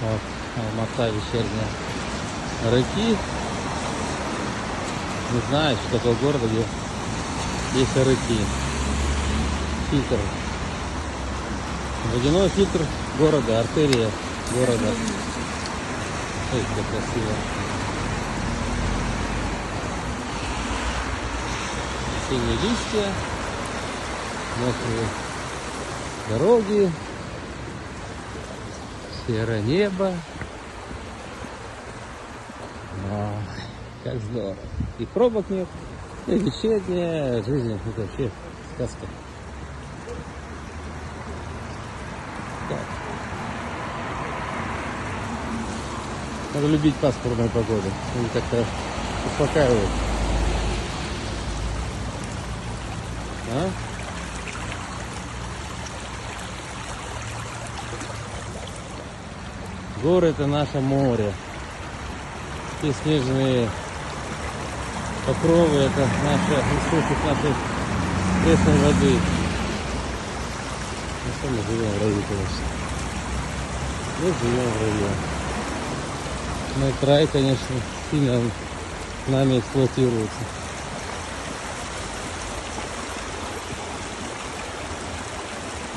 Вот, Алмата вечерняя. Рыки. Не знаю, что такое город, где есть рыки. Фильтр. Водяной фильтр города, артерия города. Ой, как красиво. Осенние листья, мокрые дороги, серое небо. Ах, как здорово. И пробок нет, и вечерняя жизнь. Это вообще сказка. Так. Надо любить пасмурную погоду. Они как-то успокаивают. А? Горы — это наше море. И снежные покровы — это наша источник нашей пресной воды. Ну что, мы живем в раю, конечно. Мы живем в раю. Но этот рай, конечно, сильно нами эксплуатируется.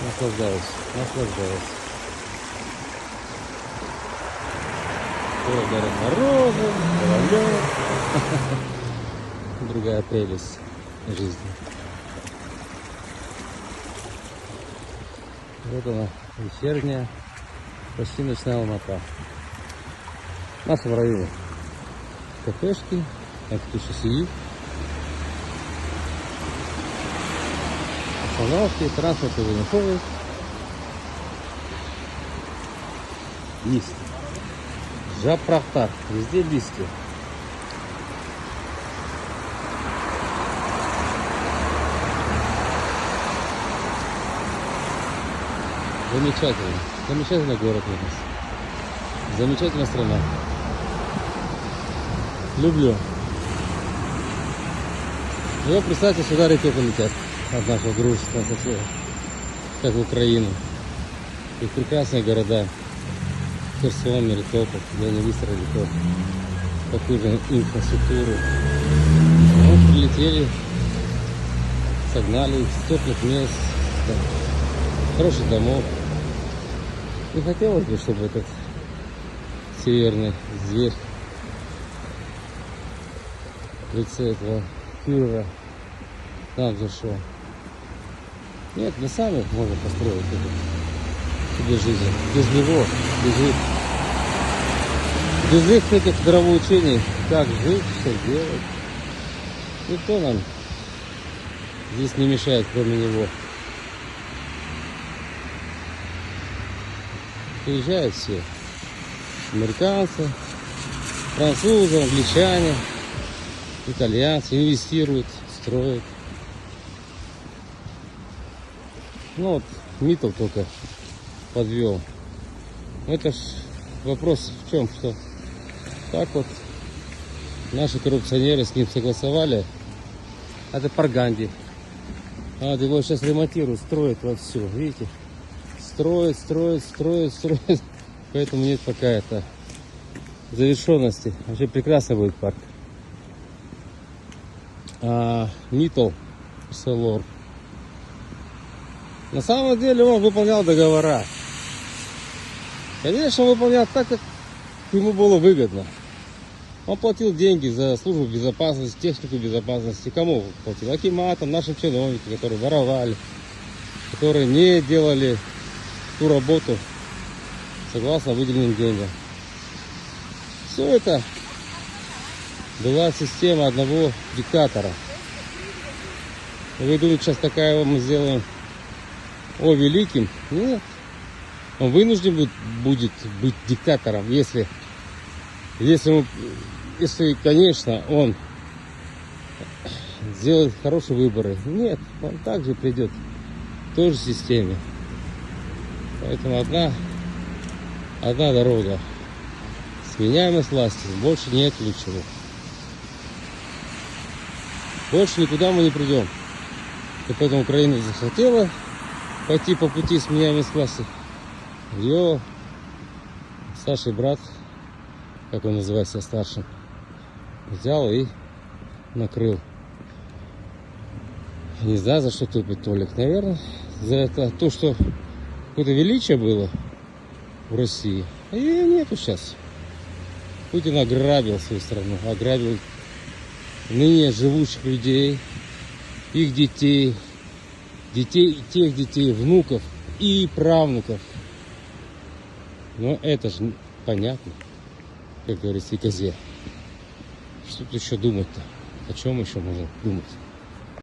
Наслаждаюсь, наслаждаюсь. Ударит морозом, гололед. Другая прелесть жизни. Вот она, вечерняя, почти ночная Алмата. В нашем районе кафешки, кто-то сидит. Остановки, транспорт уже не ходит. Есть. Жапрахтар, везде листья. Замечательно. Замечательный город у нас. Замечательная страна. Люблю. И вот, представьте, сюда ракеты летят от нашего дружественного соседа, как в Украину. И прекрасные города. Херсон, Мелитополь, где они выстроили такую же инфраструктуру. Вот прилетели, согнали их с теплых мест, с хороших домов. И хотелось бы, чтобы этот северный зверь в лице этого фюрера нам зашел. Нет, мы сами можем построить это себе жизнь. Без него, без их этих нравоучений, как жить, что делать. Никто нам здесь не мешает, кроме него. Приезжают все. Американцы, французы, англичане, итальянцы, инвестируют, строят. Ну вот Миттл только подвел. Это ж вопрос в чем, что так вот наши коррупционеры с ним согласовали. Это Парганди. А его сейчас ремонтируют, строят вовсю, видите? Строят. Поэтому нет пока это завершенности. Вообще прекрасно будет парк. А Миттл Селор. На самом деле он выполнял договора. Конечно, он выполнял так, как ему было выгодно. Он платил деньги за службу безопасности, технику безопасности. Кому платил? Акиматам, нашим чиновникам, которые воровали, которые не делали ту работу согласно выделенным деньгам. Все это была система одного диктатора. И вы думаете, сейчас такая мы сделаем великим? Нет. Он вынужден будет быть диктатором, если, конечно, он сделает хорошие выборы. Нет, он также придет к той же системе. Поэтому одна дорога. Сменяемость власти. Больше нет ничего. Больше никуда мы не придем. И поэтому Украина захотела пойти по пути сменяемости власти. Ее Старший брат, как он называет себя старшим, взял и накрыл. Не знаю, за что тупит Толик. Наверное, за это то, что какое-то величие было в России. А ее нету сейчас. Путин ограбил свою страну, ограбил ныне живущих людей, их детей, тех детей, внуков и правнуков. Но это же понятно, как говорится, и козе. Что тут еще думать-то? О чем еще можно думать?